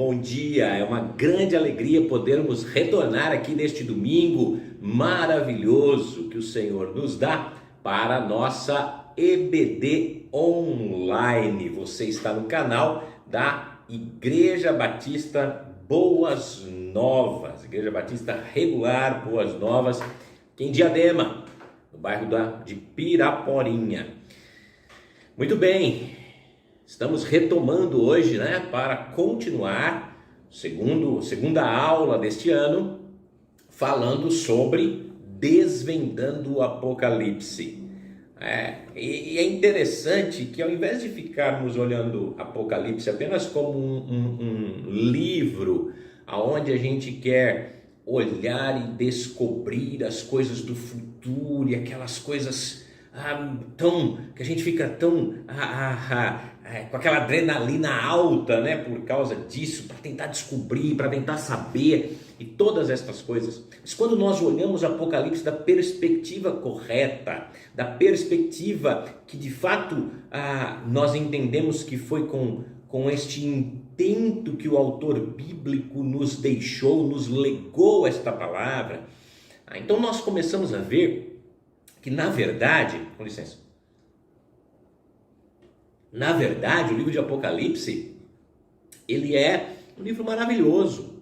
bom dia! É uma grande alegria podermos retornar aqui neste domingo maravilhoso que o Senhor nos dá para a nossa EBD Online. Você está no canal da Igreja Batista Boas Novas, Igreja Batista Regular Boas Novas, aqui em Diadema, no bairro de Piraporinha. Muito bem. Estamos retomando hoje, para continuar segunda aula deste ano, falando sobre desvendando o Apocalipse. E é interessante que ao invés de ficarmos olhando Apocalipse apenas como um livro, onde a gente quer olhar e descobrir as coisas do futuro e aquelas coisas que a gente fica tão com aquela adrenalina alta, por causa disso, para tentar descobrir, para tentar saber e todas estas coisas. Mas quando nós olhamos Apocalipse da perspectiva correta, da perspectiva que de fato nós entendemos que foi com este intento que o autor bíblico nos deixou, nos legou esta palavra, então nós começamos a ver que na verdade, com licença, o livro de Apocalipse, ele é um livro maravilhoso.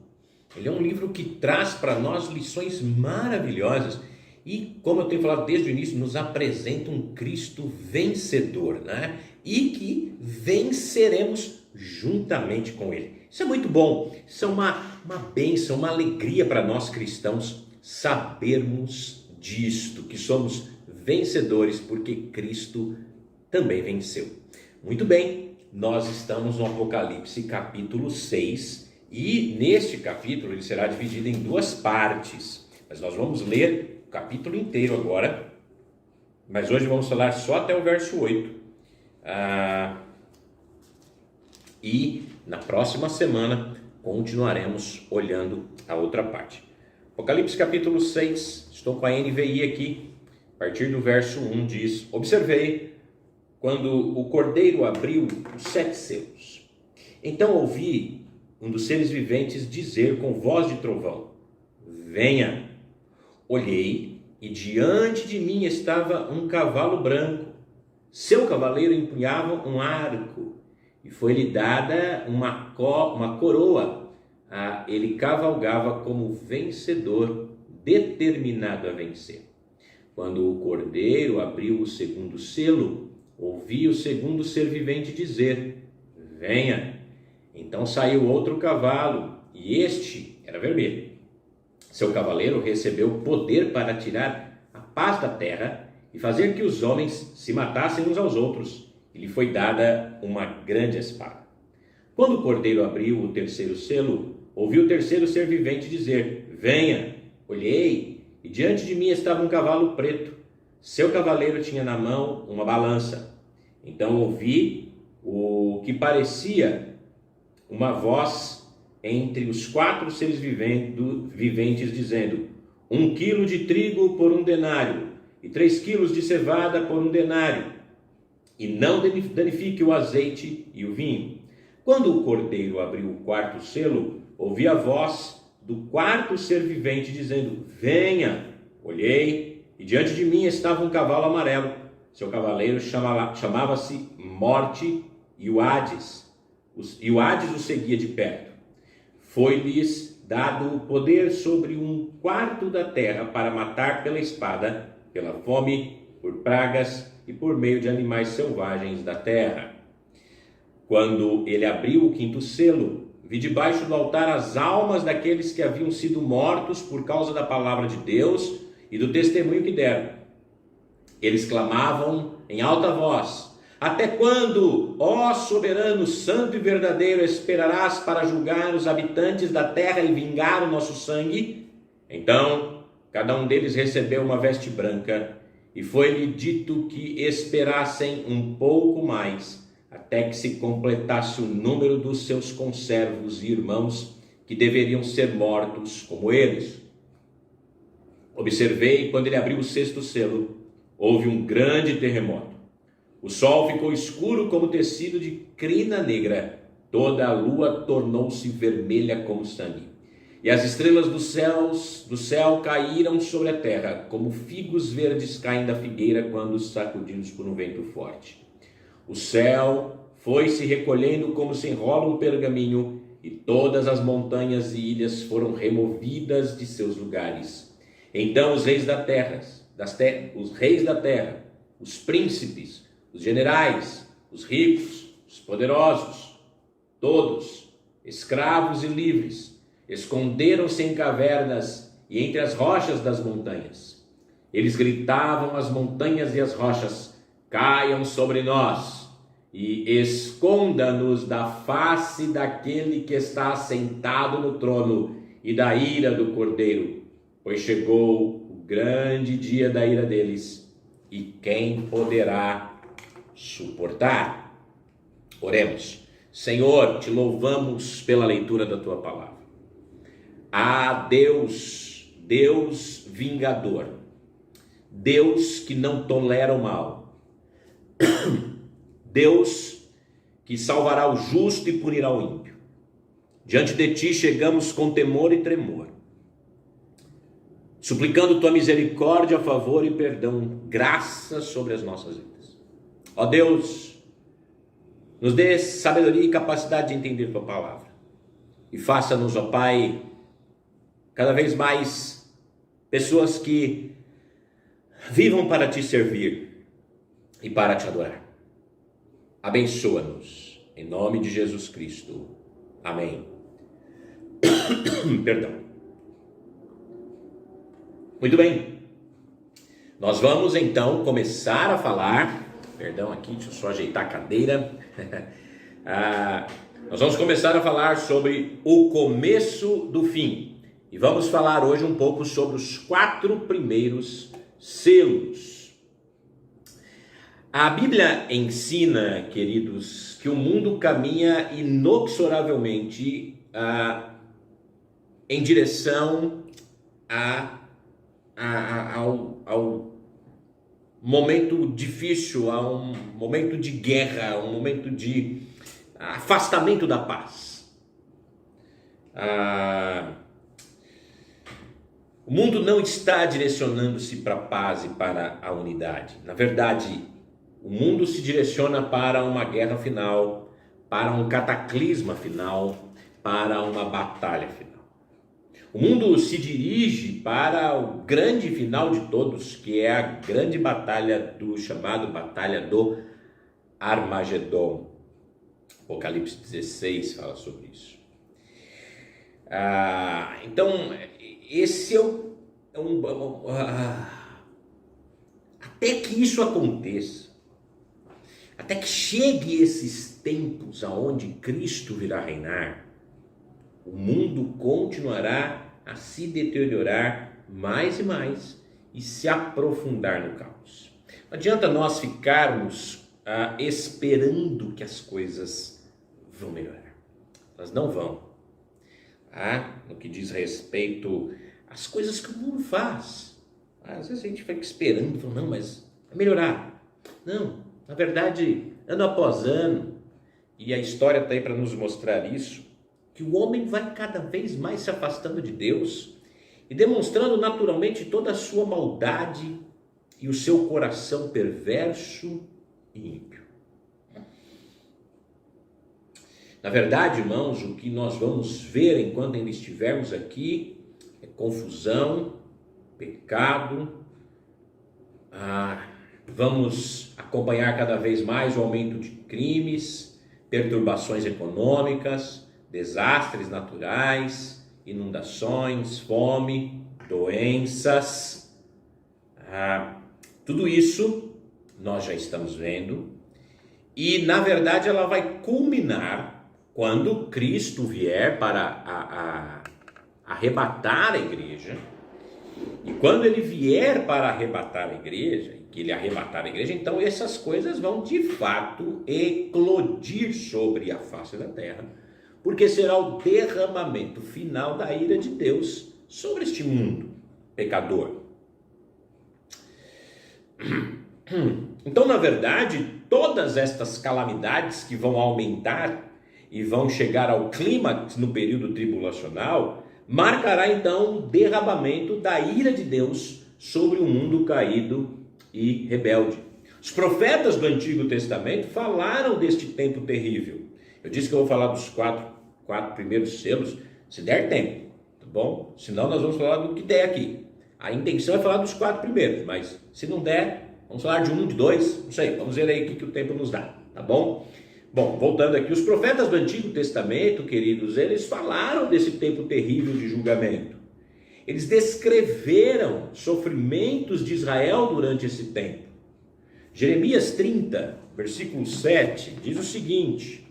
Ele é um livro que traz para nós lições maravilhosas e, como eu tenho falado desde o início, nos apresenta um Cristo vencedor, E que venceremos juntamente com Ele. Isso é muito bom, isso é uma bênção, uma alegria para nós cristãos sabermos disto, que somos vencedores porque Cristo também venceu. Muito bem, nós estamos no Apocalipse capítulo 6 e neste capítulo ele será dividido em duas partes, mas nós vamos ler o capítulo inteiro agora, mas hoje vamos falar só até o verso 8 e na próxima semana continuaremos olhando a outra parte. Apocalipse capítulo 6, estou com a NVI aqui, a partir do verso 1 diz: observei quando o Cordeiro abriu os 7 selos. Então ouvi um dos seres viventes dizer com voz de trovão: venha. Olhei e diante de mim estava um cavalo branco. Seu cavaleiro empunhava um arco e foi-lhe dada uma coroa. Ele cavalgava como vencedor, determinado a vencer. Quando o Cordeiro abriu o segundo selo, ouvi o segundo ser vivente dizer: venha. Então saiu outro cavalo, e este era vermelho. Seu cavaleiro recebeu poder para tirar a paz da terra e fazer que os homens se matassem uns aos outros. E lhe foi dada uma grande espada. Quando o Cordeiro abriu o terceiro selo, ouvi o terceiro ser vivente dizer: venha. Olhei, e diante de mim estava um cavalo preto. Seu cavaleiro tinha na mão uma balança. Então ouvi o que parecia uma voz entre os 4 seres viventes dizendo: 1 quilo de trigo por 1 denário, e 3 quilos de cevada por 1 denário, e não danifique o azeite e o vinho. Quando o Cordeiro abriu o 4º selo, ouvi a voz do 4º ser vivente dizendo: venha. Olhei, e diante de mim estava um cavalo amarelo. Seu cavaleiro chamava-se Morte e o Hades. E o Hades o seguia de perto. Foi-lhes dado o poder sobre 1/4 da terra para matar pela espada, pela fome, por pragas e por meio de animais selvagens da terra. Quando ele abriu o 5º selo, vi debaixo do altar as almas daqueles que haviam sido mortos por causa da palavra de Deus e do testemunho que deram. Eles clamavam em alta voz: até quando, ó soberano, santo e verdadeiro, esperarás para julgar os habitantes da terra e vingar o nosso sangue? Então, cada um deles recebeu uma veste branca, e foi-lhe dito que esperassem um pouco mais, até que se completasse o número dos seus conservos e irmãos, que deveriam ser mortos como eles. Observei quando ele abriu o 6º selo, houve um grande terremoto. O sol ficou escuro como tecido de crina negra, Toda a lua tornou-se vermelha como sangue, e as estrelas do céu caíram sobre a terra, como figos verdes caem da figueira quando sacudidos por um vento forte. O céu foi se recolhendo como se enrola um pergaminho, e todas as montanhas e ilhas foram removidas de seus lugares. Então os reis da terra, os príncipes, os generais, os ricos, os poderosos, todos, escravos e livres, esconderam-se em cavernas e entre as rochas das montanhas. Eles gritavam às montanhas e às rochas: caiam sobre nós e esconda-nos da face daquele que está sentado no trono e da ira do Cordeiro, pois chegou o grande dia da ira deles, e quem poderá suportar? Oremos. Senhor, te louvamos pela leitura da tua palavra. Ah, Deus, Deus vingador, Deus que não tolera o mal, Deus que salvará o justo e punirá o ímpio. Diante de ti chegamos com temor e tremor, suplicando tua misericórdia, favor e perdão, graça sobre as nossas vidas. Ó Deus, nos dê sabedoria e capacidade de entender tua palavra, e faça-nos, ó Pai, cada vez mais pessoas que vivam para te servir e para te adorar. Abençoa-nos, em nome de Jesus Cristo. Amém. Perdão. Muito bem. Nós vamos então começar a falar. Perdão aqui, deixa eu só ajeitar a cadeira. Nós vamos começar a falar sobre o começo do fim. E vamos falar hoje um pouco sobre os 4 primeiros selos. A Bíblia ensina, queridos, que o mundo caminha inexoravelmente em direção ao momento difícil, a um momento de guerra, a um momento de afastamento da paz. O mundo não está direcionando-se para a paz e para a unidade. Na verdade, o mundo se direciona para uma guerra final, para um cataclisma final, para uma batalha final. O mundo se dirige para o grande final de todos, que é a grande batalha chamado Batalha do Armagedon. Apocalipse 16 fala sobre isso. Então, esse até que isso aconteça, até que chegue esses tempos aonde Cristo virá reinar, o mundo continuará a se deteriorar mais e mais e se aprofundar no caos. Não adianta nós ficarmos esperando que as coisas vão melhorar. Elas não vão. No que diz respeito às coisas que o mundo faz. Às vezes a gente fica esperando, falando, não, mas vai melhorar. Não. Na verdade, ano após ano, e a história está aí para nos mostrar isso, que o homem vai cada vez mais se afastando de Deus e demonstrando naturalmente toda a sua maldade e o seu coração perverso e ímpio. Na verdade, irmãos, o que nós vamos ver enquanto ainda estivermos aqui é confusão, pecado, vamos acompanhar cada vez mais o aumento de crimes, perturbações econômicas, desastres naturais, inundações, fome, doenças. Tudo isso nós já estamos vendo. E, na verdade, ela vai culminar quando Cristo vier para arrebatar a igreja. E quando ele vier para arrebatar a igreja, que ele arrebatar a igreja, então essas coisas vão de fato eclodir sobre a face da terra, porque será o derramamento final da ira de Deus sobre este mundo pecador. Então, na verdade, todas estas calamidades que vão aumentar e vão chegar ao clímax no período tribulacional, marcará então o derramamento da ira de Deus sobre o mundo caído e rebelde. Os profetas do Antigo Testamento falaram deste tempo terrível. Eu disse que eu vou falar dos quatro primeiros selos, se der tempo, tá bom? Senão nós vamos falar do que der aqui. A intenção é falar dos 4 primeiros, mas se não der, vamos falar de 1, de 2, não sei, vamos ver aí o que o tempo nos dá, tá bom? Bom, voltando aqui, os profetas do Antigo Testamento, queridos, eles falaram desse tempo terrível de julgamento. Eles descreveram sofrimentos de Israel durante esse tempo. Jeremias 30, versículo 7, diz o seguinte.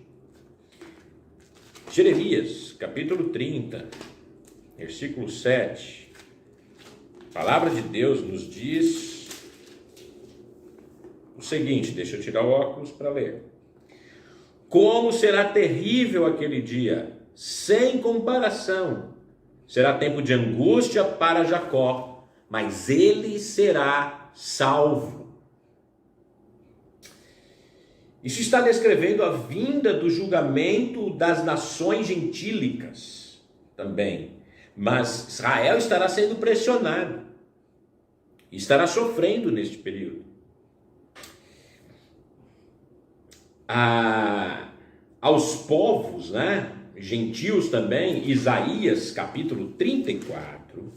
Jeremias, capítulo 30, versículo 7. A palavra de Deus nos diz o seguinte, deixa eu tirar o óculos para ler. Como será terrível aquele dia, sem comparação. Será tempo de angústia para Jacó, mas ele será salvo. Isso está descrevendo a vinda do julgamento das nações gentílicas também. Mas Israel estará sendo pressionado, estará sofrendo neste período. Aos povos, gentios também, Isaías capítulo 34,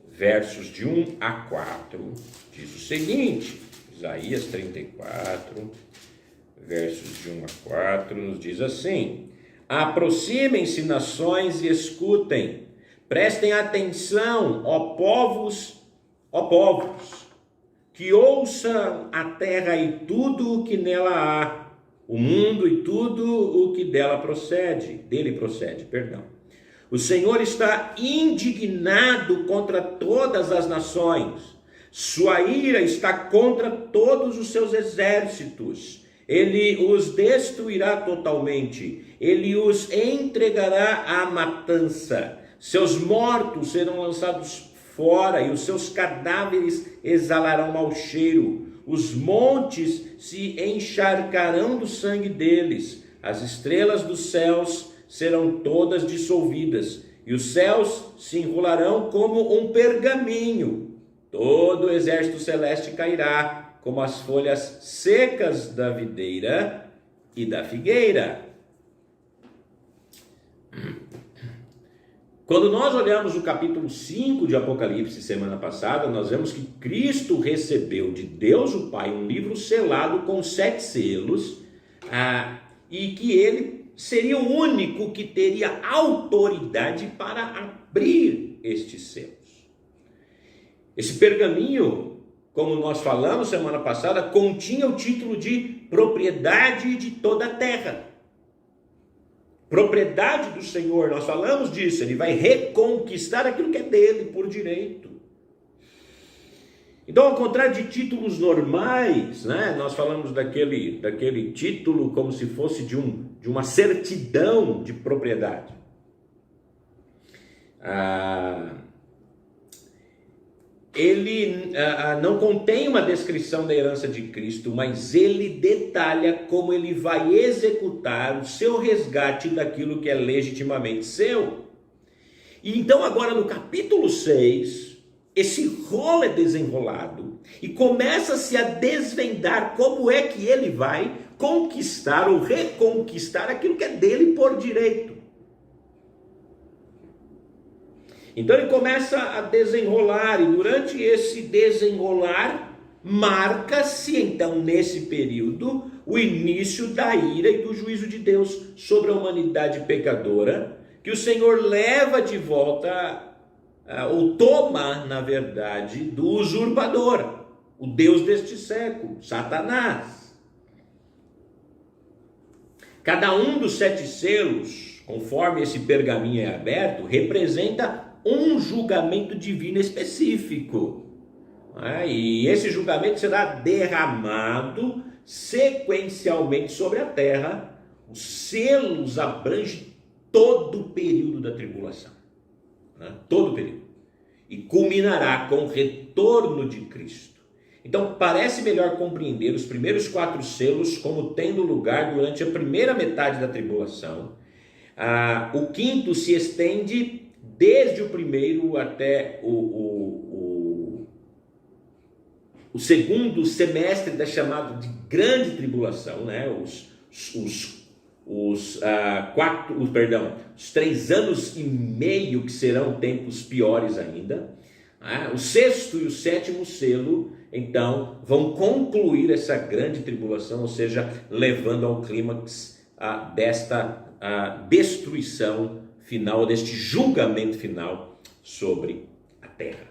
versos de 1 a 4, diz o seguinte, Isaías 34, versos de 1 a 4, nos diz assim: aproximem-se nações e escutem, prestem atenção, ó povos, que ouçam a terra e tudo o que nela há, o mundo e tudo o que dele procede. O Senhor está indignado contra todas as nações, sua ira está contra todos os seus exércitos, ele os destruirá totalmente, ele os entregará à matança, seus mortos serão lançados fora e os seus cadáveres exalarão mau cheiro. Os montes se encharcarão do sangue deles, as estrelas dos céus serão todas dissolvidas, e os céus se enrolarão como um pergaminho. Todo o exército celeste cairá, como as folhas secas da videira e da figueira. Quando nós olhamos o capítulo 5 de Apocalipse semana passada, nós vemos que Cristo recebeu de Deus o Pai um livro selado com 7 selos, e que ele seria o único que teria autoridade para abrir estes selos. Esse pergaminho, como nós falamos semana passada, continha o título de propriedade de toda a terra. Propriedade do Senhor, nós falamos disso, ele vai reconquistar aquilo que é dele por direito. Então, ao contrário de títulos normais, nós falamos daquele título como se fosse de uma certidão de propriedade. Ele não contém uma descrição da herança de Cristo, mas ele detalha como ele vai executar o seu resgate daquilo que é legitimamente seu. E então agora no capítulo 6, esse rolo é desenrolado e começa-se a desvendar como é que ele vai conquistar ou reconquistar aquilo que é dele por direito. Então ele começa a desenrolar, e durante esse desenrolar, marca-se então nesse período o início da ira e do juízo de Deus sobre a humanidade pecadora, que o Senhor leva de volta, ou toma, na verdade, do usurpador, o Deus deste século, Satanás. Cada um dos 7 selos, conforme esse pergaminho é aberto, representa um julgamento divino específico. E esse julgamento será derramado sequencialmente sobre a terra. Os selos abrangem todo o período da tribulação. Todo o período. E culminará com o retorno de Cristo. Então, parece melhor compreender os primeiros 4 selos como tendo lugar durante a primeira metade da tribulação. O quinto se estende desde o primeiro até o segundo semestre da chamada de grande tribulação, né? Os 3 anos e meio que serão tempos piores ainda. O sexto e o sétimo selo, então, vão concluir essa grande tribulação, ou seja, levando ao clímax desta destruição final, deste julgamento final sobre a terra.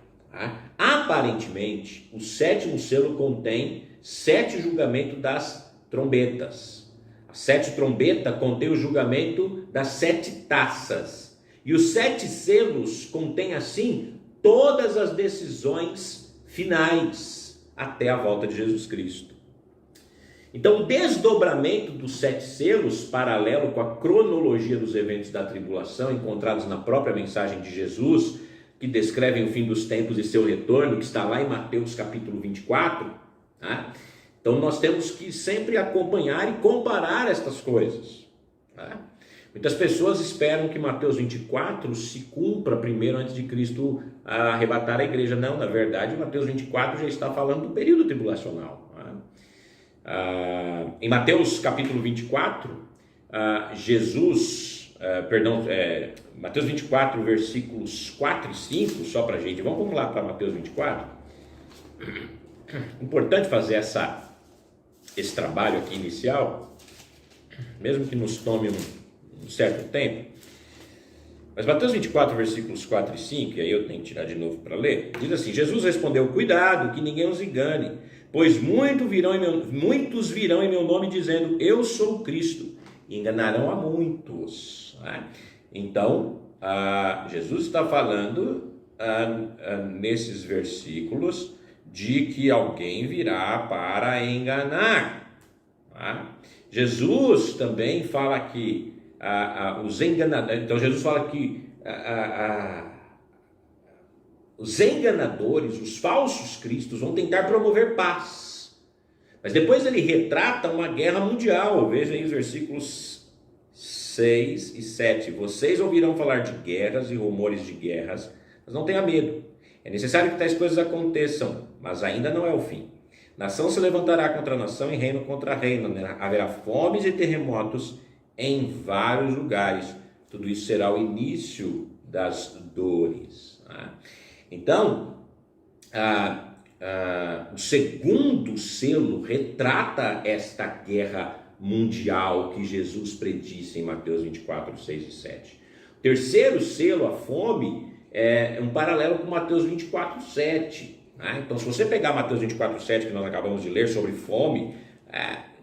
Aparentemente, o sétimo selo contém 7 julgamentos das trombetas. A 7 trombeta contém o julgamento das 7 taças. E os 7 selos contêm, assim, todas as decisões finais até a volta de Jesus Cristo. Então, o desdobramento dos 7 selos, paralelo com a cronologia dos eventos da tribulação encontrados na própria mensagem de Jesus, que descrevem o fim dos tempos e seu retorno, que está lá em Mateus capítulo 24, então nós temos que sempre acompanhar e comparar estas coisas. Muitas pessoas esperam que Mateus 24 se cumpra primeiro antes de Cristo arrebatar a igreja. Não, na verdade, Mateus 24 já está falando do período tribulacional. Em Mateus capítulo 24, Mateus 24, versículos 4 e 5, só para a gente, vamos lá para Mateus 24. Importante fazer esse trabalho aqui inicial, mesmo que nos tome um certo tempo. Mas Mateus 24, versículos 4 e 5, e aí eu tenho que tirar de novo para ler, diz assim: Jesus respondeu: cuidado, que ninguém os engane, pois muitos virão em meu nome dizendo, eu sou o Cristo, e enganarão a muitos. Então, Jesus está falando nesses versículos de que alguém virá para enganar. Jesus também fala que os enganadores, então Jesus fala que os enganadores, os falsos cristos, vão tentar promover paz. Mas depois ele retrata uma guerra mundial. Veja aí os versículos 6 e 7. Vocês ouvirão falar de guerras e rumores de guerras, mas não tenha medo. É necessário que tais coisas aconteçam, mas ainda não é o fim. Nação se levantará contra nação e reino contra reino. Haverá fomes e terremotos em vários lugares. Tudo isso será o início das dores. Então, o segundo selo retrata esta guerra mundial que Jesus predisse em Mateus 24, 6 e 7. O terceiro selo, a fome, é um paralelo com Mateus 24, 7. Então, se você pegar Mateus 24, 7, que nós acabamos de ler sobre fome,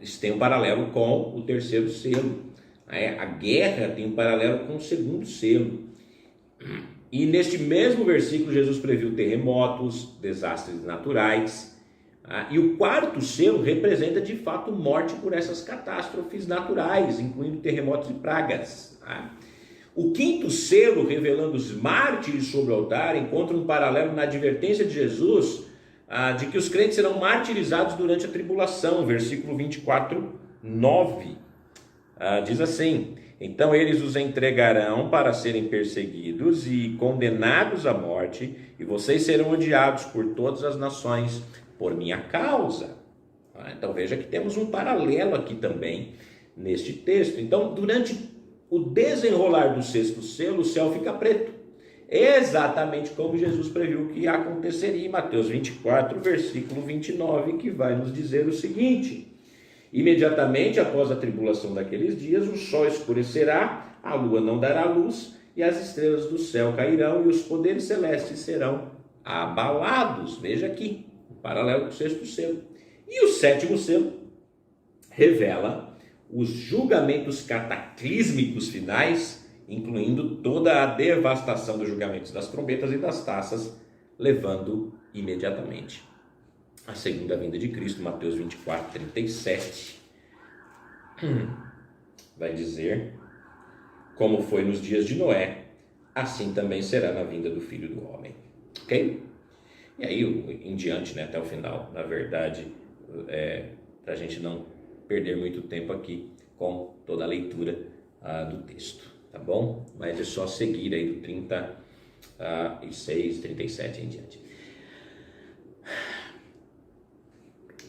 isso tem um paralelo com o terceiro selo. A guerra tem um paralelo com o segundo selo. E neste mesmo versículo, Jesus previu terremotos, desastres naturais. E o quarto selo representa de fato morte por essas catástrofes naturais, incluindo terremotos e pragas. O quinto selo, revelando os mártires sobre o altar, encontra um paralelo na advertência de Jesus de que os crentes serão martirizados durante a tribulação. Versículo 24, 9. Diz assim: então eles os entregarão para serem perseguidos e condenados à morte, e vocês serão odiados por todas as nações por minha causa. Então veja que temos um paralelo aqui também neste texto. Então, durante o desenrolar do sexto selo, o céu fica preto, exatamente como Jesus previu que aconteceria em Mateus 24, versículo 29, que vai nos dizer o seguinte: imediatamente após a tribulação daqueles dias, o sol escurecerá, a lua não dará luz, e as estrelas do céu cairão, e os poderes celestes serão abalados. Veja aqui, um paralelo com o sexto selo. E o sétimo selo revela os julgamentos cataclísmicos finais, incluindo toda a devastação dos julgamentos das trombetas e das taças, levando imediatamente a segunda vinda de Cristo. Mateus 24, 37 vai dizer: como foi nos dias de Noé, assim também será na vinda do Filho do Homem. Ok? E aí, em diante, né, até o final, na verdade, para a gente não perder muito tempo aqui com toda a leitura do texto, tá bom? Mas é só seguir aí do 36, 37 em diante.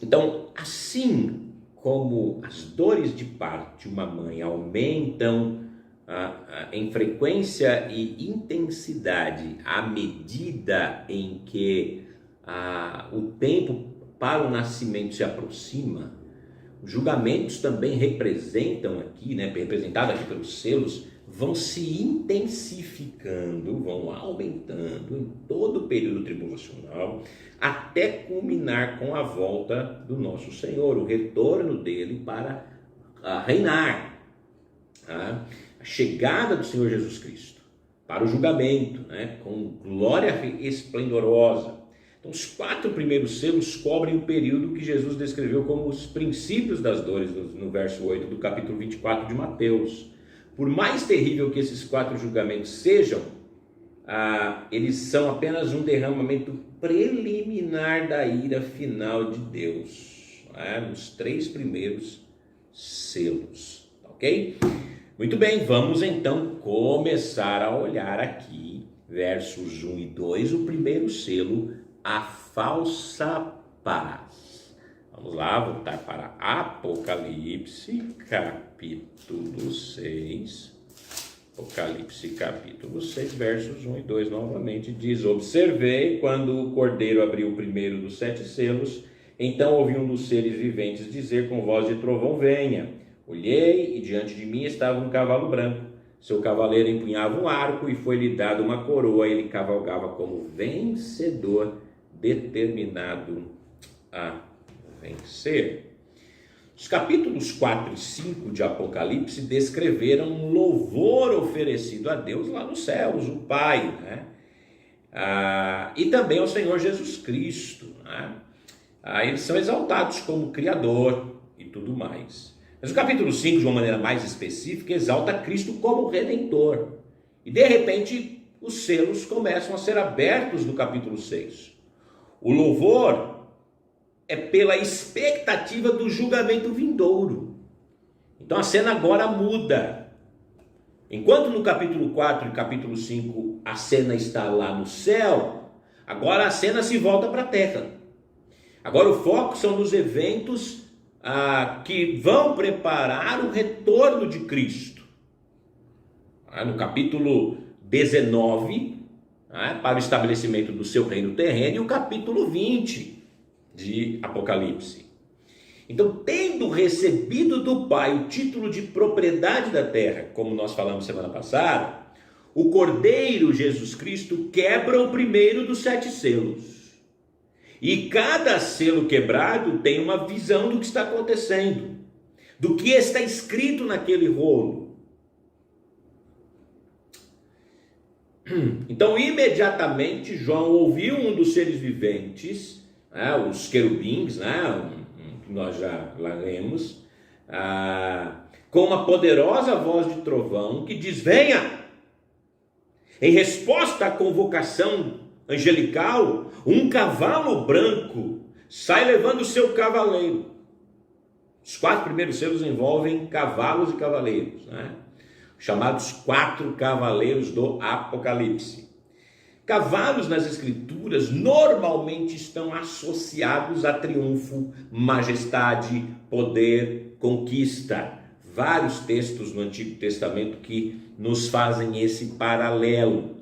Então, assim como as dores de parto de uma mãe aumentam em frequência e intensidade à medida em que o tempo para o nascimento se aproxima, os julgamentos também representam aqui, né, representado aqui pelos selos, vão se intensificando, vão aumentando em todo o período tribulacional, até culminar com a volta do nosso Senhor, o retorno dele para reinar, a chegada do Senhor Jesus Cristo para o julgamento, né, com glória esplendorosa. Então, os 4 primeiros selos cobrem o período que Jesus descreveu como os princípios das dores, no verso 8 do capítulo 24 de Mateus. Por mais terrível que esses 4 julgamentos sejam, eles são apenas um derramamento preliminar da ira final de Deus, nos 3 primeiros selos, ok? Muito bem, vamos então começar a olhar aqui, versos 1 e 2, o primeiro selo, a falsa paz. Vamos lá, voltar para Apocalipse, capítulo 6. Apocalipse, capítulo 6, versos 1 e 2, novamente, diz: observei quando o cordeiro abriu o primeiro dos 7 selos, então ouvi um dos seres viventes dizer com voz de trovão: venha. Olhei e diante de mim estava um cavalo branco. Seu cavaleiro empunhava um arco e foi-lhe dado uma coroa. Ele cavalgava como vencedor, determinado a vencer. Os capítulos 4 e 5 de Apocalipse descreveram um louvor oferecido a Deus lá nos céus, o Pai, né? E também ao Senhor Jesus Cristo, né? Eles são exaltados como Criador e tudo mais. Mas o capítulo 5, de uma maneira mais específica, exalta Cristo como Redentor. E de repente, os selos começam a ser abertos no capítulo 6. O louvor é pela expectativa do julgamento vindouro. Então a cena agora muda. Enquanto no capítulo 4 e capítulo 5 a cena está lá no céu, agora a cena se volta para a terra. Agora o foco são nos eventos que vão preparar o retorno de Cristo. No capítulo 19, para o estabelecimento do seu reino terreno, e o capítulo 20 de Apocalipse. Então, tendo recebido do Pai o título de propriedade da terra, como nós falamos semana passada, o Cordeiro Jesus Cristo quebra o primeiro dos 7 selos. E cada selo quebrado tem uma visão do que está acontecendo, do que está escrito naquele rolo. Então, imediatamente, João ouviu um dos seres viventes, os querubins, que nós já lá lemos, com uma poderosa voz de trovão que diz: venha! Em resposta à convocação angelical, um cavalo branco sai levando o seu cavaleiro. Os 4 primeiros selos envolvem cavalos e cavaleiros, chamados 4 cavaleiros do Apocalipse. Cavalos nas escrituras normalmente estão associados a triunfo, majestade, poder, conquista. Vários textos no Antigo Testamento que nos fazem esse paralelo.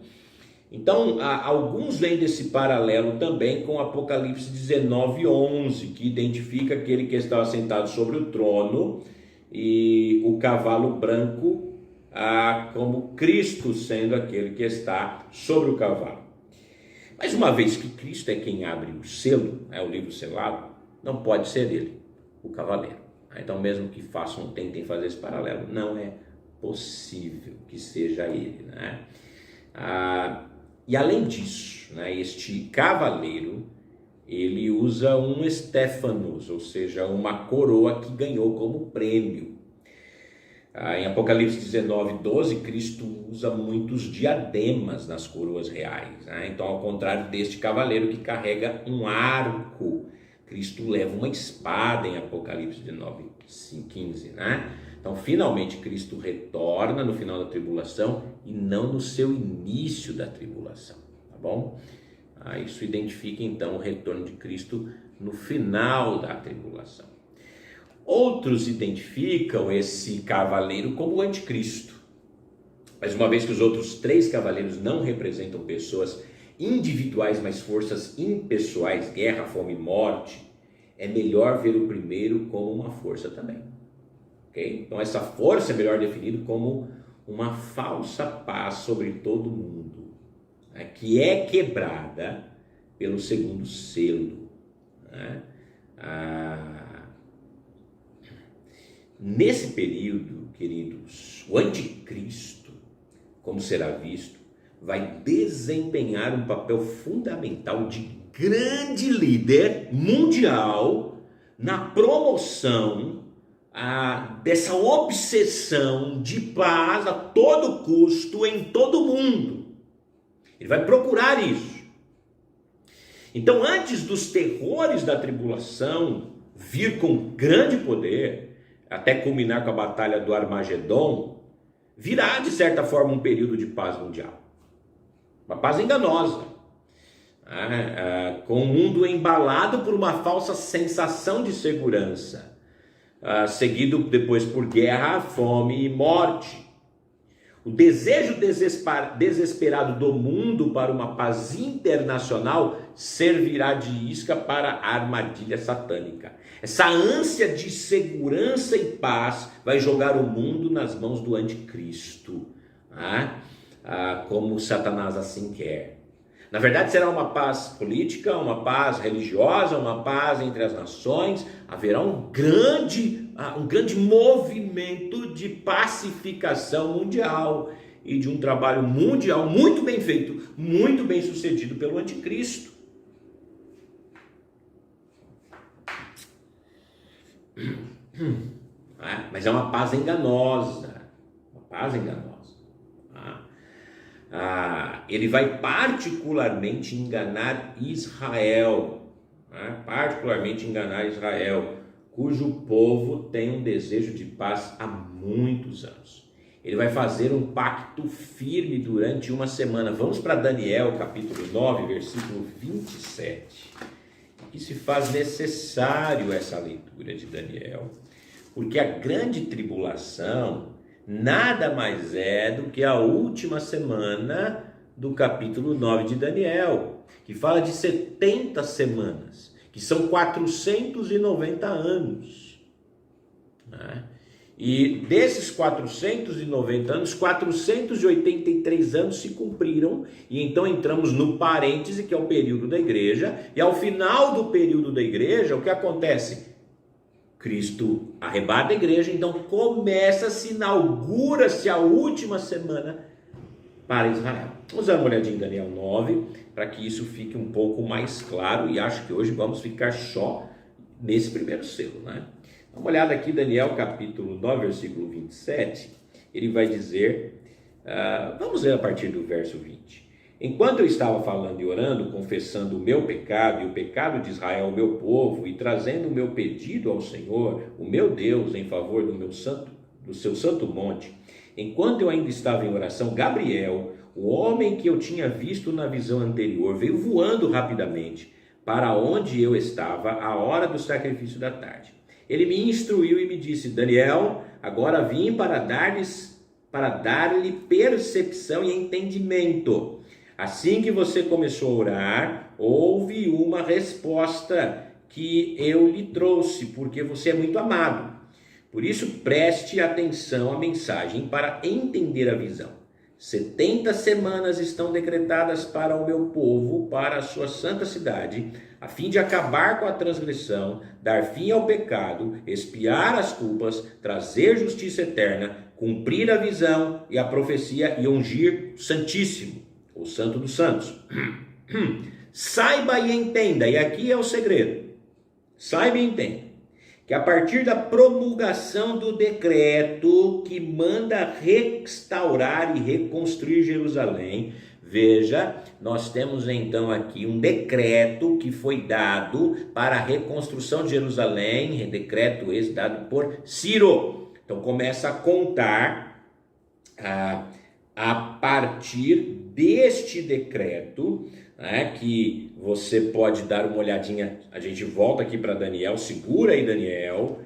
Então, alguns vêm desse paralelo também com Apocalipse 19:11, que identifica aquele que estava sentado sobre o trono e o cavalo branco como Cristo sendo aquele que está sobre o cavalo. Mas uma vez que Cristo é quem abre o selo, o livro selado, não pode ser ele, o cavaleiro. Então, mesmo que tentem fazer esse paralelo, não é possível que seja ele, E além disso, este cavaleiro, ele usa um Stéphanos, ou seja, uma coroa que ganhou como prêmio. Em Apocalipse 19, 12, Cristo usa muitos diademas nas coroas reais, né? Então, ao contrário deste cavaleiro que carrega um arco, Cristo leva uma espada em Apocalipse 19, 15, né? Então, finalmente, Cristo retorna no final da tribulação e não no seu início da tribulação, tá bom? Isso identifica, então, o retorno de Cristo no final da tribulação. Outros identificam esse cavaleiro como o anticristo. Mas uma vez que os outros 3 cavaleiros não representam pessoas individuais, mas forças impessoais, guerra, fome e morte, é melhor ver o primeiro como uma força também. Okay? Então essa força é melhor definida como uma falsa paz sobre todo mundo, né? Que é quebrada pelo segundo selo, né? Nesse período, queridos, o anticristo, como será visto, vai desempenhar um papel fundamental de grande líder mundial na promoção dessa obsessão de paz a todo custo em todo mundo. Ele vai procurar isso. Então, antes dos terrores da tribulação vir com grande poder, até culminar com a batalha do Armagedon, virá de certa forma um período de paz mundial. Uma paz enganosa, com o mundo embalado por uma falsa sensação de segurança, seguido depois por guerra, fome e morte. O desejo desesperado do mundo para uma paz internacional servirá de isca para a armadilha satânica. Essa ânsia de segurança e paz vai jogar o mundo nas mãos do anticristo, como Satanás assim quer. Na verdade, será uma paz política, uma paz religiosa, uma paz entre as nações. Haverá um grande movimento de pacificação mundial e de um trabalho mundial muito bem feito, muito bem sucedido pelo anticristo. Mas é uma paz enganosa, ele vai particularmente enganar Israel, cujo povo tem um desejo de paz há muitos anos. Ele vai fazer um pacto firme durante uma semana. Vamos para Daniel, capítulo 9, versículo 27. Aqui se faz necessário essa leitura de Daniel, porque a grande tribulação nada mais é do que a última semana do capítulo 9 de Daniel, que fala de 70 semanas, que são 490 anos. E desses 490 anos, 483 anos se cumpriram, e então entramos no parêntese, que é o período da igreja, e ao final do período da igreja, o que acontece? Cristo arrebata a igreja, então começa-se, inaugura-se a última semana para Israel. Vamos dar uma olhadinha em Daniel 9, para que isso fique um pouco mais claro, e acho que hoje vamos ficar só nesse primeiro selo, né? Dá uma olhada aqui, Daniel capítulo 9, versículo 27, ele vai dizer, vamos ler a partir do verso 20. Enquanto eu estava falando e orando, confessando o meu pecado e o pecado de Israel, o meu povo, e trazendo o meu pedido ao Senhor, o meu Deus, em favor do seu santo monte, enquanto eu ainda estava em oração, Gabriel, o homem que eu tinha visto na visão anterior, veio voando rapidamente para onde eu estava à hora do sacrifício da tarde. Ele me instruiu e me disse: Daniel, agora vim para dar-lhe percepção e entendimento. Assim que você começou a orar, houve uma resposta que eu lhe trouxe, porque você é muito amado. Por isso, preste atenção à mensagem para entender a visão. 70 semanas estão decretadas para o meu povo, para a sua santa cidade, a fim de acabar com a transgressão, dar fim ao pecado, expiar as culpas, trazer justiça eterna, cumprir a visão e a profecia e ungir o Santíssimo, o Santo dos Santos. Saiba e entenda, e aqui é o segredo, saiba e entenda, que a partir da promulgação do decreto que manda restaurar e reconstruir Jerusalém, veja, nós temos então aqui um decreto que foi dado para a reconstrução de Jerusalém, decreto esse dado por Ciro. Então começa a contar a partir deste decreto, né, que você pode dar uma olhadinha. A gente volta aqui para Daniel, segura aí Daniel,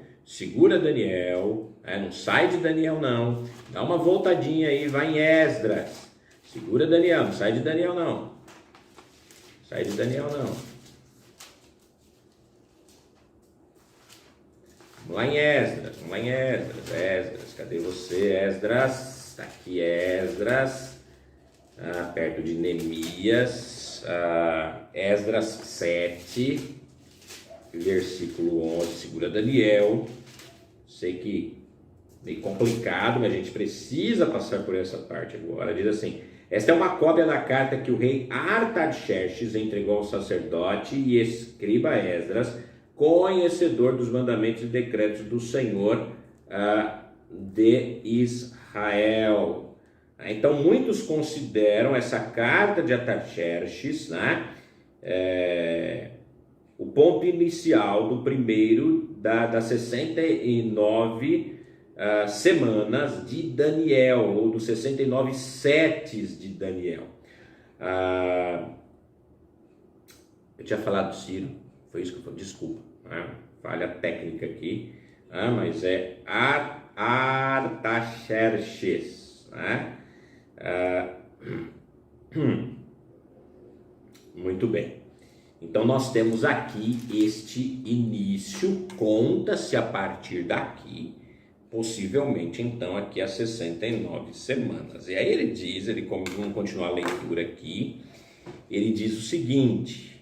não sai de Daniel não, dá uma voltadinha aí, vai em Esdras, segura Daniel, não sai de Daniel não, vamos lá em Esdras, Esdras, cadê você, Esdras? Tá aqui Esdras, perto de Neemias. Esdras 7, versículo 11, segura Daniel. Sei que é meio complicado, mas a gente precisa passar por essa parte agora. Diz assim: esta é uma cópia da carta que o rei Artaxerxes entregou ao sacerdote e escriba Esdras, conhecedor dos mandamentos e decretos do Senhor de Israel. Então, muitos consideram essa carta de Artaxerxes, né, o ponto inicial do primeiro das 69 semanas de Daniel, ou dos 69 setes de Daniel. Eu tinha falado do Ciro, foi isso que eu falei, desculpa, falha técnica aqui, mas é Artaxerxes, né? Muito bem, então nós temos aqui este início, conta-se a partir daqui, possivelmente então aqui as 69 semanas, e aí ele diz, vamos continuar a leitura aqui, ele diz o seguinte: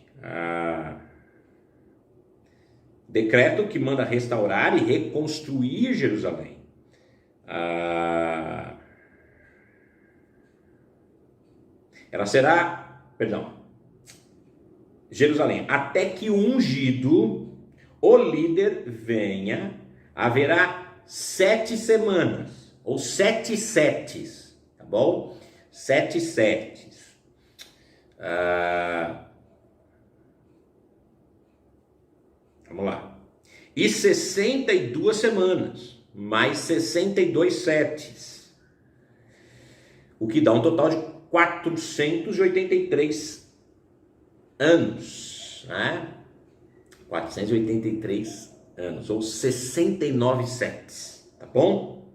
decreto que manda restaurar e reconstruir Jerusalém. Jerusalém, até que o ungido, o líder, venha, haverá 7 semanas, ou 7 setes, tá bom? 7 setes. Vamos lá. E 62 semanas, mais 62 setes, o que dá um total de 483 anos, né? 483 anos, ou 69 setes, tá bom?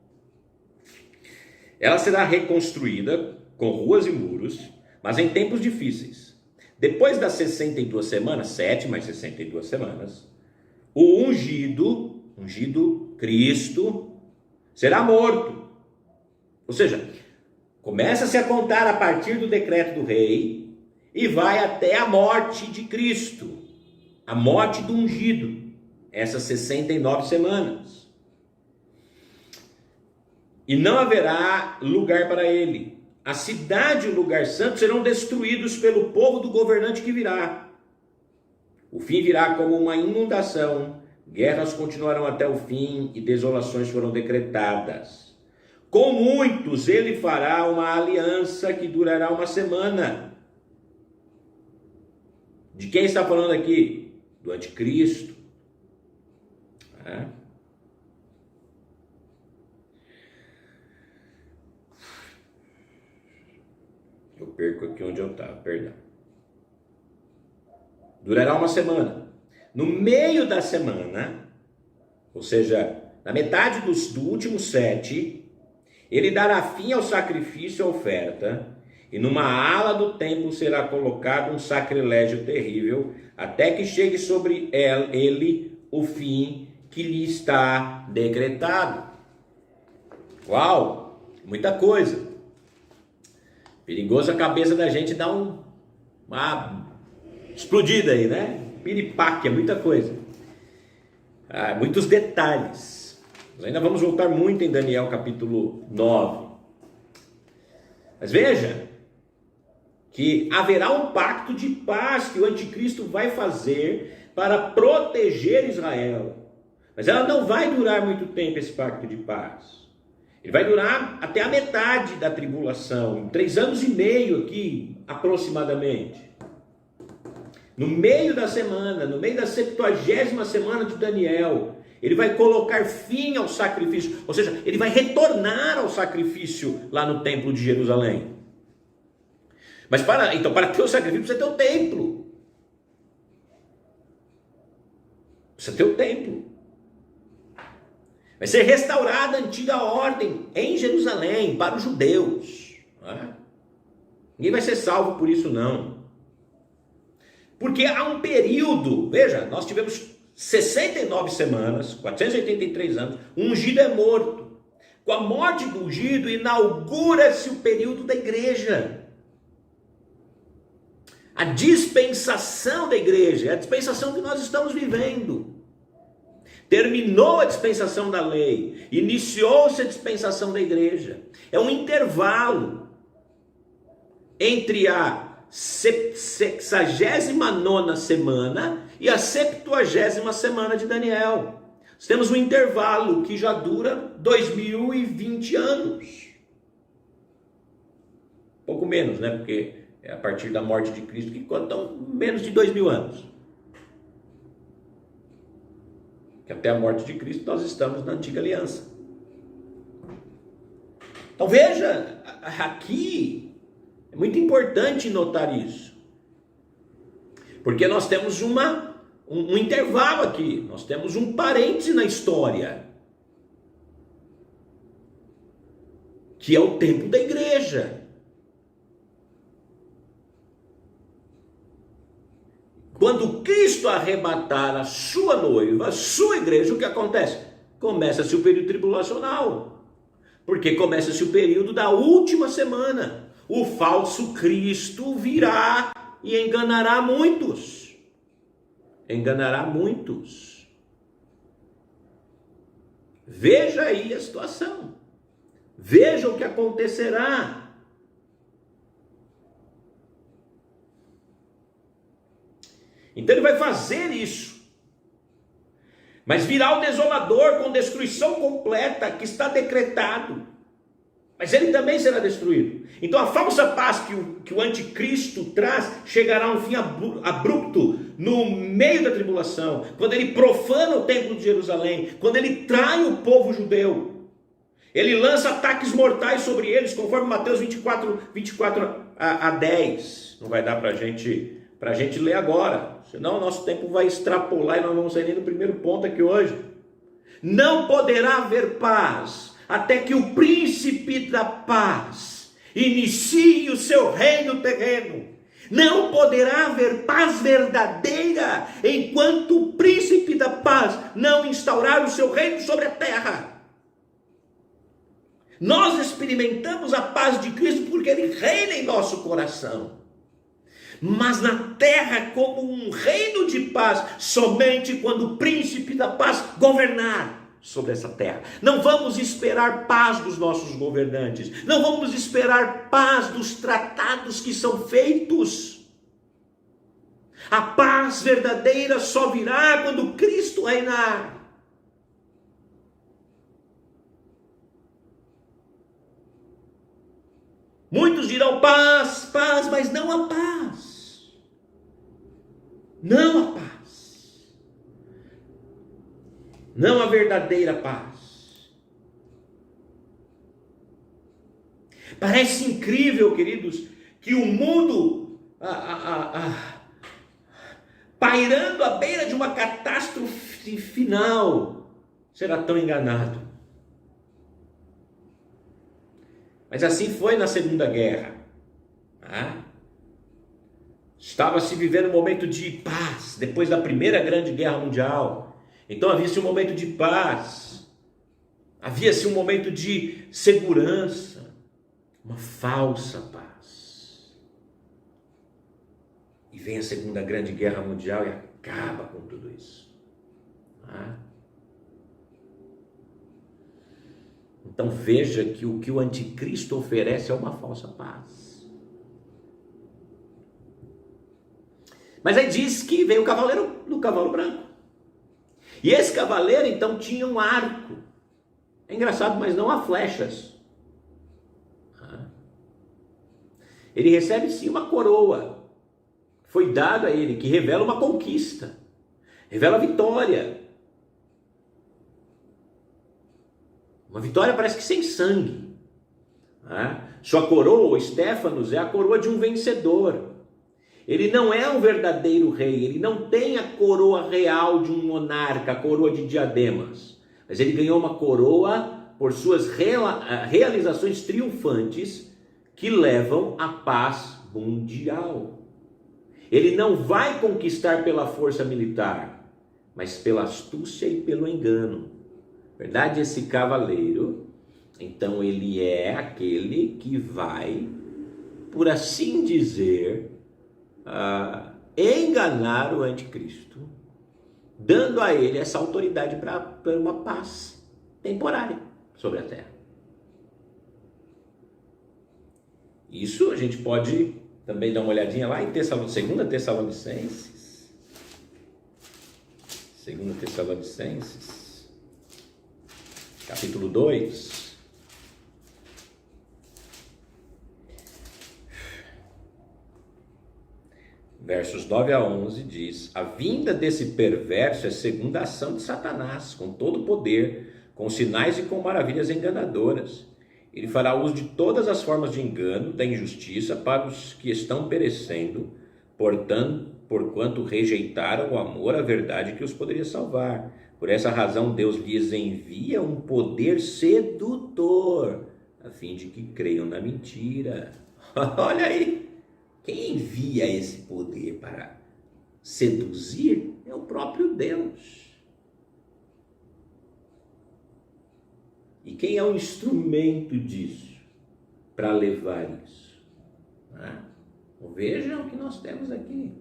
Ela será reconstruída com ruas e muros, mas em tempos difíceis. Depois das 62 semanas, 7 mais 62 semanas, o ungido Cristo, será morto. Ou seja, começa-se a contar a partir do decreto do rei e vai até a morte de Cristo, a morte do ungido, essas 69 semanas. E não haverá lugar para ele. A cidade e o lugar santo serão destruídos pelo povo do governante que virá. O fim virá como uma inundação, guerras continuarão até o fim e desolações foram decretadas. Com muitos ele fará uma aliança que durará uma semana. De quem está falando aqui? Do anticristo. Eu perco aqui onde eu estava, perdão. Durará uma semana. No meio da semana, ou seja, na metade do último 7, ele dará fim ao sacrifício e à oferta, e numa ala do templo será colocado um sacrilégio terrível, até que chegue sobre ele o fim que lhe está decretado. Uau! Muita coisa. Perigoso a cabeça da gente dar uma explodida aí, né? Piripaque, é muita coisa. Muitos detalhes. Nós ainda vamos voltar muito em Daniel capítulo 9. Mas veja que haverá um pacto de paz que o anticristo vai fazer para proteger Israel, Mas ela não vai durar muito tempo, esse pacto de paz. Ele vai durar até a metade da tribulação, 3 anos e meio aqui, aproximadamente. No meio da semana, no meio da 70ª semana de Daniel, ele vai colocar fim ao sacrifício, ou seja, ele vai retornar ao sacrifício lá no templo de Jerusalém. Mas para ter o sacrifício precisa ter o templo. Precisa ter o templo. Vai ser restaurada a antiga ordem em Jerusalém para os judeus. Ninguém vai ser salvo por isso não. Porque há um período, veja, nós tivemos 69 semanas, 483 anos, o ungido é morto. Com a morte do ungido, inaugura-se o período da igreja. A dispensação da igreja, é a dispensação que nós estamos vivendo. Terminou a dispensação da lei, iniciou-se a dispensação da igreja. É um intervalo entre a 69ª semana e a 70ª semana de Daniel. Nós temos um intervalo que já dura 2020 anos. Pouco menos, né? Porque é a partir da morte de Cristo que contam menos de 2000 anos. Que até a morte de Cristo nós estamos na antiga aliança. Então veja, aqui é muito importante notar isso. Porque nós temos um intervalo aqui, nós temos um parêntese na história. Que é o tempo da igreja. Quando Cristo arrebatar a sua noiva, a sua igreja, o que acontece? Começa-se o período tribulacional. Porque começa-se o período da última semana. O falso Cristo virá e enganará muitos. Enganará muitos. Veja aí a situação. Veja o que acontecerá. Então ele vai fazer isso. Mas virá o desolador com destruição completa que está decretado. Mas ele também será destruído. Então a falsa paz que o anticristo traz chegará a um fim abrupto no meio da tribulação. Quando ele profana o templo de Jerusalém. Quando ele trai o povo judeu. Ele lança ataques mortais sobre eles, conforme Mateus 24 a 10. Não vai dar para a gente ler agora. Senão o nosso tempo vai extrapolar e nós vamos sair nem no primeiro ponto aqui hoje. Não poderá haver paz até que o príncipe da paz inicie o seu reino terreno. Não poderá haver paz verdadeira enquanto o príncipe da paz não instaurar o seu reino sobre a terra. Nós experimentamos a paz de Cristo porque ele reina em nosso coração. Mas na terra como um reino de paz, somente quando o príncipe da paz governar sobre essa terra. Não vamos esperar paz dos nossos governantes, não vamos esperar paz dos tratados que são feitos. A paz verdadeira só virá quando Cristo reinar. Muitos dirão paz, paz, mas não a paz. Não a paz. Não a verdadeira paz. Parece incrível, queridos, que o mundo pairando à beira de uma catástrofe final será tão enganado. Mas assim foi na Segunda Guerra. Estava se vivendo um momento de paz, depois da Primeira Grande Guerra Mundial. Então havia-se um momento de paz, havia-se um momento de segurança, uma falsa paz. E vem a Segunda Grande Guerra Mundial e acaba com tudo isso. Então veja que o que o anticristo oferece é uma falsa paz. Mas aí diz que veio o cavaleiro no cavalo branco. E esse cavaleiro então tinha um arco. É engraçado, mas não há flechas. Ele recebe sim uma coroa. Foi dado a ele, que revela uma conquista. Revela vitória. Uma vitória parece que sem sangue. Sua coroa, o Estéfanos, é a coroa de um vencedor. Ele não é um verdadeiro rei, ele não tem a coroa real de um monarca, a coroa de diademas. Mas ele ganhou uma coroa por suas realizações triunfantes que levam à paz mundial. Ele não vai conquistar pela força militar, mas pela astúcia e pelo engano. Verdade, esse cavaleiro, então ele é aquele que vai, por assim dizer, enganar o anticristo, dando a ele essa autoridade para uma paz temporária sobre a terra. Isso a gente pode também dar uma olhadinha lá em 2 Tessalonicenses. 2 Tessalonicenses, capítulo 2. Versos 9 a 11 diz: a vinda desse perverso é segundo a ação de Satanás, com todo o poder, com sinais e com maravilhas enganadoras. Ele fará uso de todas as formas de engano, da injustiça, para os que estão perecendo, porquanto rejeitaram o amor à verdade que os poderia salvar. Por essa razão Deus lhes envia um poder sedutor, a fim de que creiam na mentira. Olha aí! Quem envia esse poder para seduzir é o próprio Deus. E quem é o instrumento disso, para levar isso? Vejam o que nós temos aqui.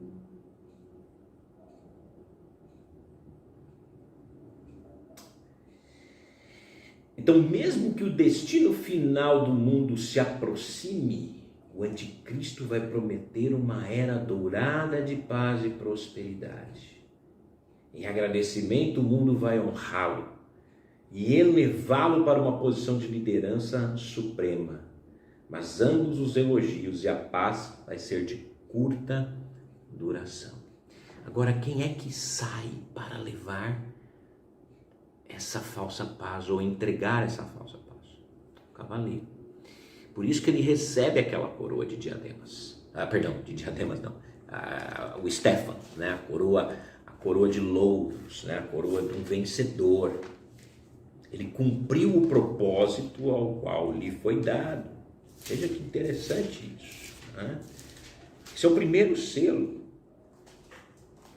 Então, mesmo que o destino final do mundo se aproxime, o anticristo vai prometer uma era dourada de paz e prosperidade. Em agradecimento, o mundo vai honrá-lo e elevá-lo para uma posição de liderança suprema. Mas ambos os elogios e a paz vai ser de curta duração. Agora, quem é que sai para levar essa falsa paz ou entregar essa falsa paz? O cavaleiro. Por isso que ele recebe aquela coroa de diademas. De diademas não. O Estéfano, né? A coroa de louros, né? A coroa de um vencedor. Ele cumpriu o propósito ao qual lhe foi dado. Veja que interessante isso. Né? Esse é o primeiro selo.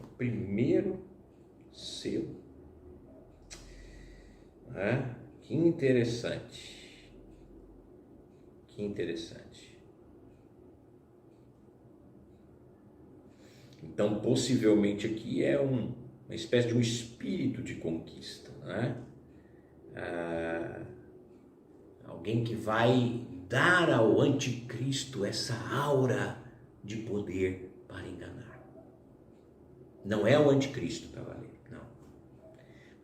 O primeiro selo. Que interessante. Que interessante. Então, possivelmente aqui é uma espécie de um espírito de conquista, né? Alguém que vai dar ao anticristo essa aura de poder para enganar. Não é o anticristo, cavaleiro, não.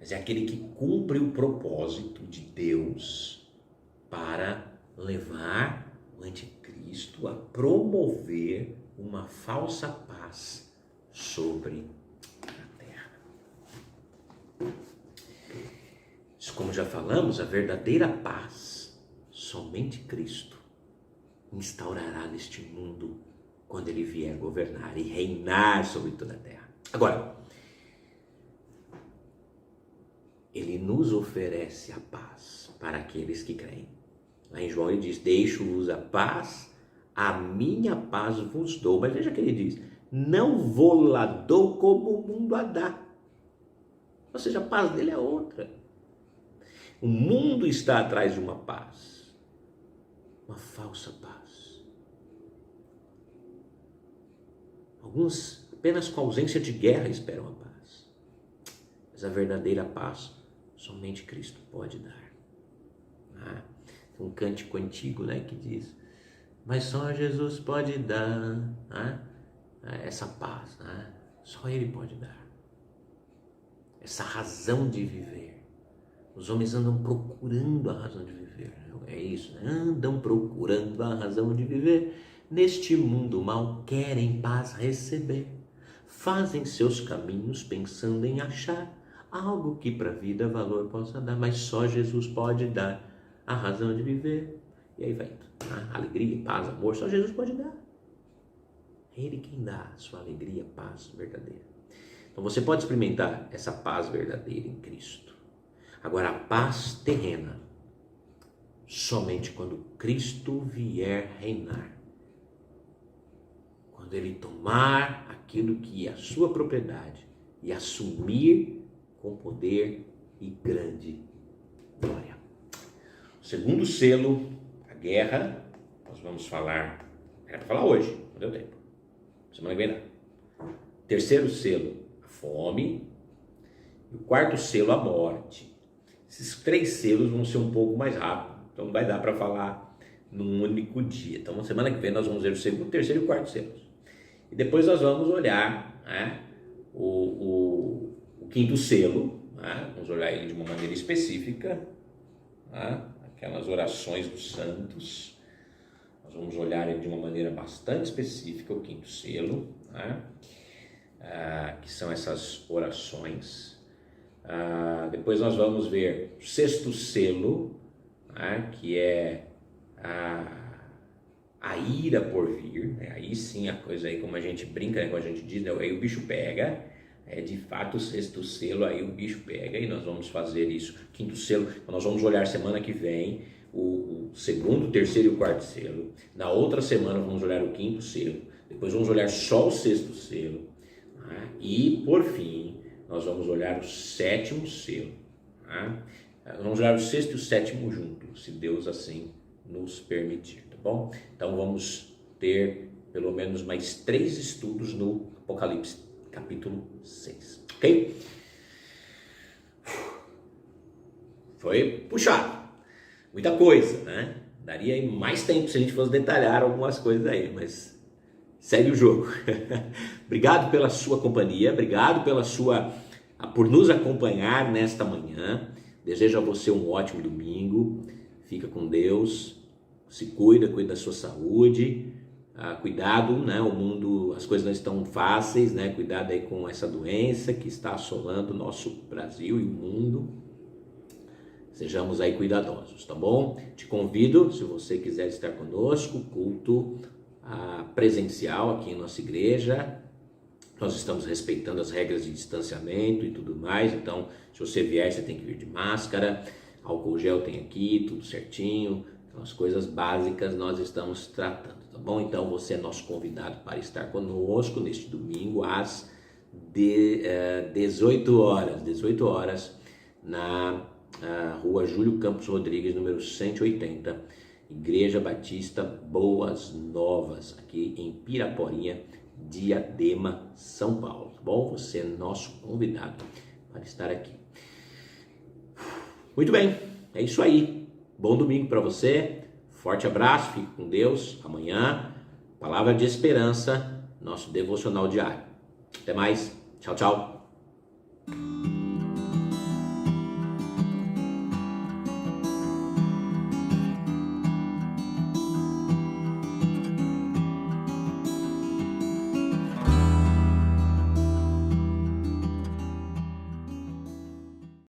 Mas é aquele que cumpre o propósito de Deus para levar o anticristo a promover uma falsa paz sobre a terra. Como já falamos, a verdadeira paz somente Cristo instaurará neste mundo quando ele vier governar e reinar sobre toda a terra. Agora, ele nos oferece a paz para aqueles que creem. Lá em João ele diz: deixo-vos a paz, a minha paz vos dou. Mas veja que ele diz: não vou-la dou como o mundo a dá. Ou seja, a paz dele é outra. O mundo está atrás de uma paz, uma falsa paz. Alguns apenas com ausência de guerra esperam a paz. Mas a verdadeira paz somente Cristo pode dar. Um cântico antigo, né, que diz: mas só Jesus pode dar essa paz, só Ele pode dar. essa razão de viver. Os homens andam procurando a razão de viver. É isso, né? Andam procurando a razão de viver. Neste mundo mal querem paz receber. Fazem seus caminhos pensando em achar algo que para a vida valor possa dar. Mas só Jesus pode dar a razão de viver. E aí vai, alegria, paz, amor, só Jesus pode dar. É Ele quem dá a sua alegria, paz verdadeira. Então você pode experimentar essa paz verdadeira em Cristo. Agora, a paz terrena, somente quando Cristo vier reinar. Quando Ele tomar aquilo que é a sua propriedade e assumir com poder e grande glória. O segundo selo, a guerra, nós vamos falar, era para falar hoje, não deu tempo. Semana que vem não. Terceiro selo, a fome. E o quarto selo, a morte. Esses 3 selos vão ser um pouco mais rápido, então não vai dar para falar num único dia. Então, semana que vem nós vamos ver o segundo, terceiro e o quarto selos. E depois nós vamos olhar, né, o quinto selo, né, vamos olhar ele de uma maneira específica, né, aquelas orações dos santos. Nós vamos olhar ele de uma maneira bastante específica, o quinto selo, né, que são essas orações. Depois nós vamos ver o sexto selo, né, que é a ira por vir, né? Aí sim a coisa aí, como a gente brinca, né, como a gente diz, né, aí o bicho pega, de fato o sexto selo, aí o bicho pega, e nós vamos fazer isso. Quinto selo, então nós vamos olhar semana que vem o segundo, o terceiro e o quarto selo. Na outra semana vamos olhar o quinto selo, depois vamos olhar só o sexto selo, né? E por fim nós vamos olhar o sétimo selo, né? Vamos olhar o sexto e o sétimo juntos, se Deus assim nos permitir, tá bom? Então vamos ter pelo menos mais 3 estudos no Apocalipse, capítulo 6, ok? Foi puxado, muita coisa, né? Daria aí mais tempo se a gente fosse detalhar algumas coisas aí, mas segue o jogo. Obrigado pela sua companhia, obrigado por nos acompanhar nesta manhã. Desejo a você um ótimo domingo. Fica com Deus, se cuida da sua saúde. Cuidado, né? O mundo, as coisas não estão fáceis, né? Cuidado aí com essa doença que está assolando o nosso Brasil e o mundo. Sejamos aí cuidadosos, tá bom? Te convido, se você quiser estar conosco, culto presencial aqui em nossa igreja. Nós estamos respeitando as regras de distanciamento e tudo mais, então se você vier, você tem que vir de máscara, álcool gel tem aqui, tudo certinho, então as coisas básicas nós estamos tratando, tá bom? Então você é nosso convidado para estar conosco neste domingo às 18 horas, na rua Júlio Campos Rodrigues, número 180, Igreja Batista Boas Novas, aqui em Piraporinha, Diadema, São Paulo, tá bom? Você é nosso convidado para estar aqui. Muito bem, é isso aí. Bom domingo para você, forte abraço, fique com Deus. Amanhã, Palavra de Esperança, nosso devocional diário. Até mais, tchau, tchau.